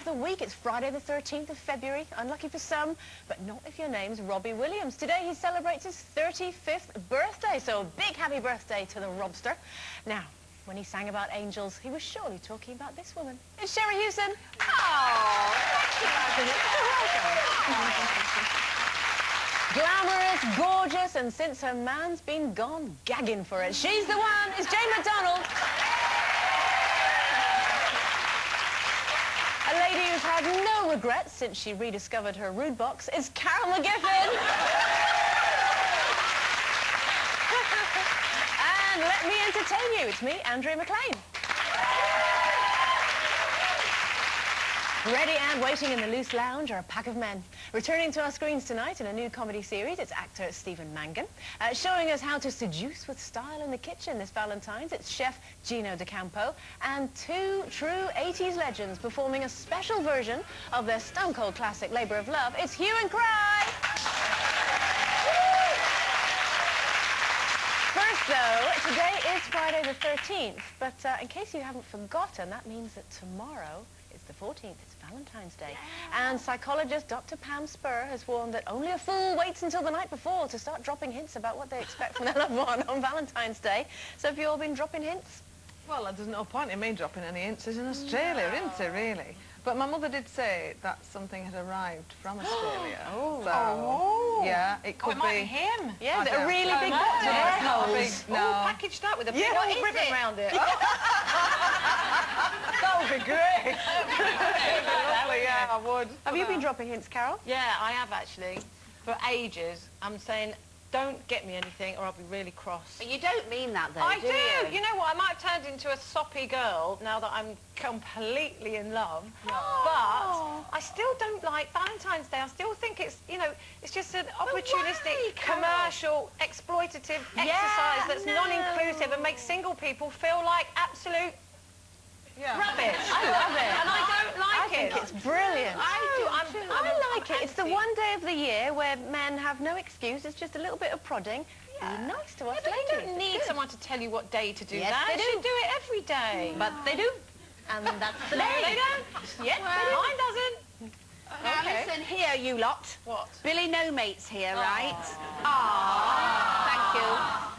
of the week. It's Friday the 13th of February. Unlucky for some, but not if your name's Robbie Williams. Today he celebrates his 35th birthday, so a big happy birthday to the Robster. Now, when he sang about angels, he was surely talking about this woman. It's Sherrie Hewson. Oh, thank you, welcome. Glamorous, gorgeous, and since her man's been gone, gagging for it. She's the one. It's Jane McDonald. A lady who's had no regrets since she rediscovered her rude box is Carol McGiffin. And let me entertain you. It's me, Andrea McLean. Ready and waiting in the loose lounge are a pack of men. Returning to our screens tonight in a new comedy series, it's actor Stephen Mangan. Showing us how to seduce with style in the kitchen this Valentines, it's chef Gino and two true 80s legends performing a special version of their stone-cold classic Labour of Love. It's Hue and Cry! First, though, today is Friday the 13th, but in case you haven't forgotten, that means that tomorrow is the 14th. It's Valentine's Day. Yeah. And psychologist Dr. Pam Spur has warned that only a fool waits until the night before to start dropping hints about what they expect from their loved one on Valentine's Day. So have you all been dropping hints? Well, there's no point in me dropping any hints. It's in Australia, isn't it, really? But my mother did say that something had arrived from Australia. Yeah, it could it might be him. Yeah, a really big box of air holes. All packaged up with a big ribbon around it. That would be great. Yeah, I would. Have you been dropping hints, Carol? Yeah, I have actually. For ages, I'm saying, don't get me anything or I'll be really cross. But you don't mean that, though, I do you? You know what? I might have turned into a soppy girl now that I'm completely in love. Oh. But I still don't like Valentine's Day. I still think it's, you know, it's just an opportunistic, commercial, exploitative exercise that's non-inclusive and makes single people feel like absolute rubbish. I love it. And I don't like it. I think it's brilliant. I like it. It's the one day of the year where men have no excuse. It's just a little bit of prodding. Yeah. Be nice to us ladies. You don't need someone to tell you what day to do that. They should do it every day. But they do. And that's the day. No, they don't. Yes, mine doesn't. Now listen here, you lot. What? Billy No Mate's here, right? Ah, thank you.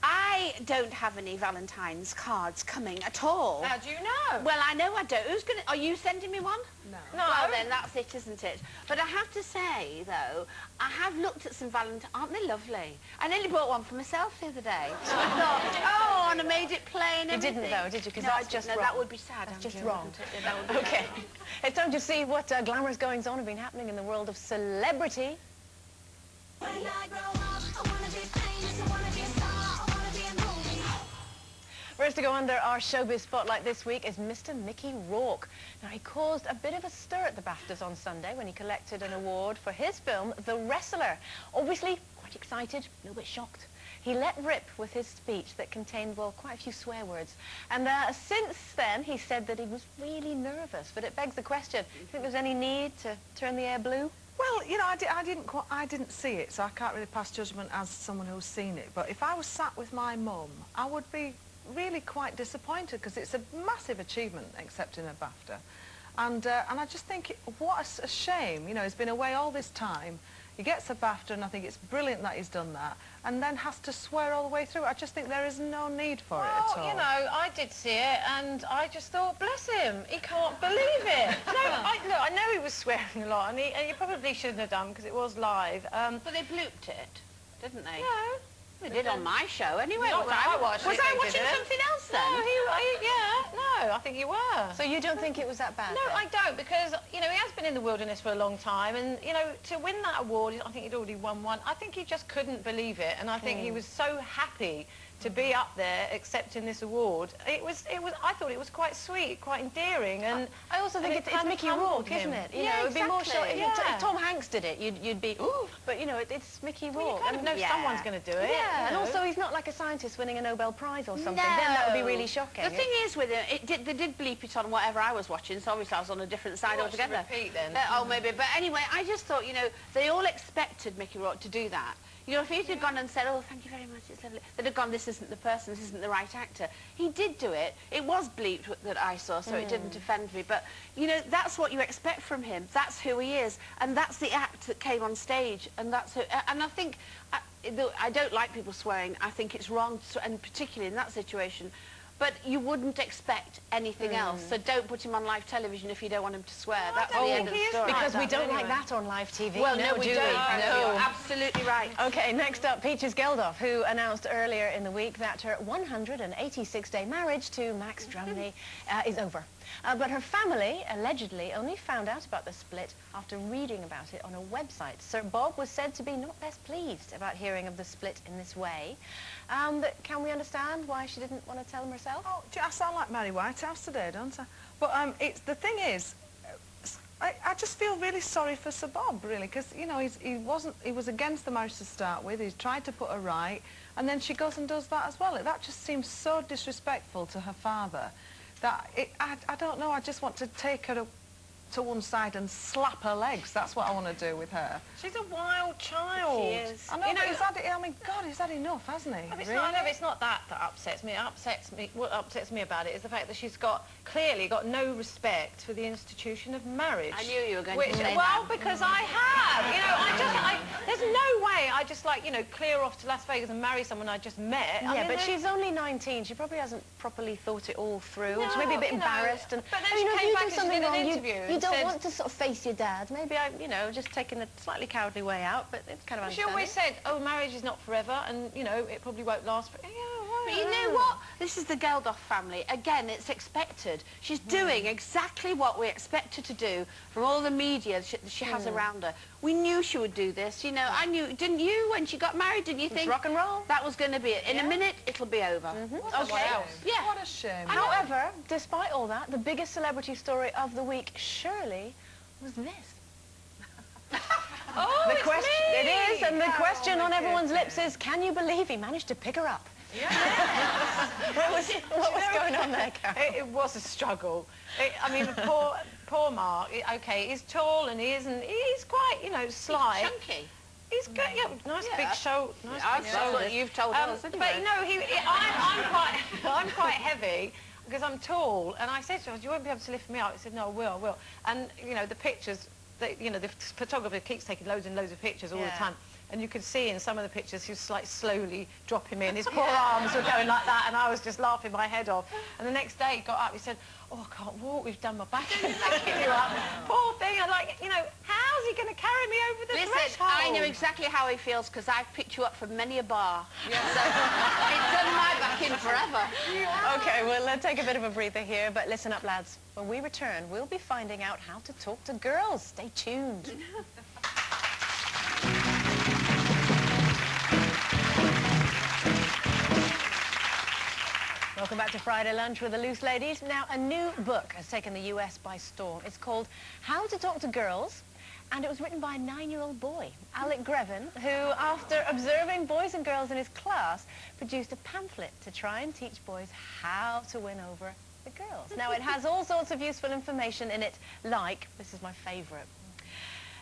I don't have any Valentine's cards coming at all. How do you know? Well, I know I don't. Who's going to... Are you sending me one? No. Well, then, that's it, isn't it? But I have to say, though, I have looked at some Valentines. Aren't they lovely? I nearly bought one for myself the other day. So I thought, oh, and I made it plain and You didn't, though, did you? Because no, that's just wrong. that would be sad. That's just wrong. Okay. It's time to see what glamorous goings-on have been happening in the world of celebrity. When I grow up, I wanna be famous, I wanna be a star. First to go under our showbiz spotlight this week is Mr. Mickey Rourke. Now, he caused a bit of a stir at the BAFTAs on Sunday when he collected an award for his film, The Wrestler. Obviously, quite excited, a little bit shocked. He let rip with his speech that contained, well, quite a few swear words. And since then, he said that he was really nervous. But it begs the question, do you think there's any need to turn the air blue? Well, you know, I didn't see it, so I can't really pass judgment as someone who's seen it. But if I was sat with my mum, I would be really quite disappointed because it's a massive achievement accepting a BAFTA. And I just think, what a shame, you know, he's been away all this time, he gets a BAFTA and I think it's brilliant that he's done that, and then has to swear all the way through. I just think there is no need for it at all. You know, I did see it and I just thought, bless him, he can't believe it. No, look, I know he was swearing a lot and he probably shouldn't have done because it was live. But they blooped it, didn't they? No. They did on my show, anyway. Was I watching something else then? No, I think you were. So you don't think it was that bad? No, I don't, because, you know, he has been in the wilderness for a long time, and, you know, to win that award, I think he'd already won one, I think he just couldn't believe it, and I think he was so happy to be up there accepting this award. I thought it was quite sweet, quite endearing, and I also think it's Mickey Rourke, isn't it? You know, it'd be more so if Tom Hanks did it, you'd be ooh, but you know, it's Mickey Rourke. Well, you kind of know someone's going to do it. Yeah, and also he's not like a scientist winning a Nobel Prize or something. No. Then that would be really shocking. The thing is with it, they did bleep it on whatever I was watching, so obviously I was on a different side altogether. Repeat then. Oh, maybe. But anyway, I just thought, you know, they all expected Mickey Rourke to do that. You know, if he'd have gone and said, oh, thank you very much, it's lovely, they'd have gone, this isn't the person, this isn't the right actor. He did do it. It was bleeped that I saw, so it didn't offend me. But, you know, that's what you expect from him. That's who he is. And that's the act that came on stage. And that's who, and I think, I don't like people swearing. I think it's wrong, and particularly in that situation. But you wouldn't expect anything else. So don't put him on live television if you don't want him to swear. That's the end of the story. Because we don't like that on live TV. Well, no, we don't. No. You're absolutely right. OK, next up, Peaches Geldof, who announced earlier in the week that her 186-day marriage to Max Drumley is over. But her family allegedly only found out about the split after reading about it on a website. Sir Bob was said to be not best pleased about hearing of the split in this way. Can we understand why she didn't want to tell him herself? Oh, I sound like Mary Whitehouse today, don't I? But the thing is, I just feel really sorry for Sir Bob, really, because, you know, he was against the marriage to start with. He's tried to put her right, and then she goes and does that as well. That just seems so disrespectful to her father that I don't know, I just want to take her to one side and slap her legs. That's what I want to do with her. She's a wild child. She is. I know, but he's had it, I mean, God, he's had enough, hasn't he? It's Really? not, no, it's not that upsets me. What upsets me about it is the fact that she's clearly got no respect for the institution of marriage. I knew you were going to say well, that. because I have. You know, there's no way I just, like, you know, clear off to Las Vegas and marry someone I just met. Yeah, but she's only 19. She probably hasn't properly thought it all through. No, She's maybe a bit you know, embarrassed. And, but then you know, she came if back you and do she something did an wrong, interview you and don't said- want to sort of face your dad. Maybe you know, just taking a slightly cowardly way out, but it's kind of She understandable. always said, oh, marriage is not forever, and, you know, it probably won't last for... Yeah, But you know what? This is the Geldof family. Again, it's expected. She's doing exactly what we expect her to do from all the media she has around her. We knew she would do this. You know, I knew, didn't you, when she got married? Didn't you think rock and roll. that was going to be it? In a minute, it'll be over. Okay. Yeah. What a shame. However, despite all that, the biggest celebrity story of the week, surely, was this. Oh, The it's question, me! it is, and the question on my everyone's lips is, can you believe he managed to pick her up? What was going on there, Carol? It was a struggle. I mean, poor Mark. Okay, he's tall and he's quite, you know, sly. He's chunky. He's good. Yeah, nice Yeah. big show. Nice That's big what shoulders. you've told us, But anyway. no, I'm quite heavy because I'm tall. And I said to him, "You won't be able to lift me up." He said, "No, I will." And you know, the pictures. You know, the photographer keeps taking loads and loads of pictures all the time. And you could see in some of the pictures he was like slowly dropping in. His poor arms were going like that, and I was just laughing my head off. And the next day he got up, he said, "Oh, I can't walk, we've done my back and picking you up." Poor thing, I'm like, you know, how's he going to carry me over the Listen, threshold? I know exactly how he feels because I've picked you up from many a bar. So it's done my back in forever. Okay, we'll take a bit of a breather here, but listen up, lads. When we return, we'll be finding out how to talk to girls. Stay tuned. Welcome back to Friday Lunch with the Loose Ladies. Now, a new book has taken the US by storm. It's called How to Talk to Girls, and it was written by a 9-year-old boy, Alec Grevin, who, after observing boys and girls in his class, produced a pamphlet to try and teach boys how to win over the girls. Now, it has all sorts of useful information in it, like, this is my favourite,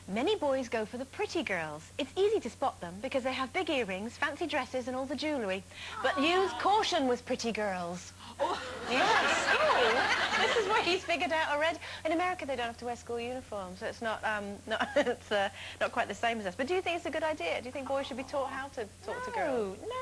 many boys go for the pretty girls. It's easy to spot them because they have big earrings, fancy dresses and all the jewellery. But use caution with pretty girls. Yes. Oh, this is what he's figured out already. In America, they don't have to wear school uniforms, so it's not quite the same as us. But do you think it's a good idea? Do you think boys should be taught how to talk to girls? No.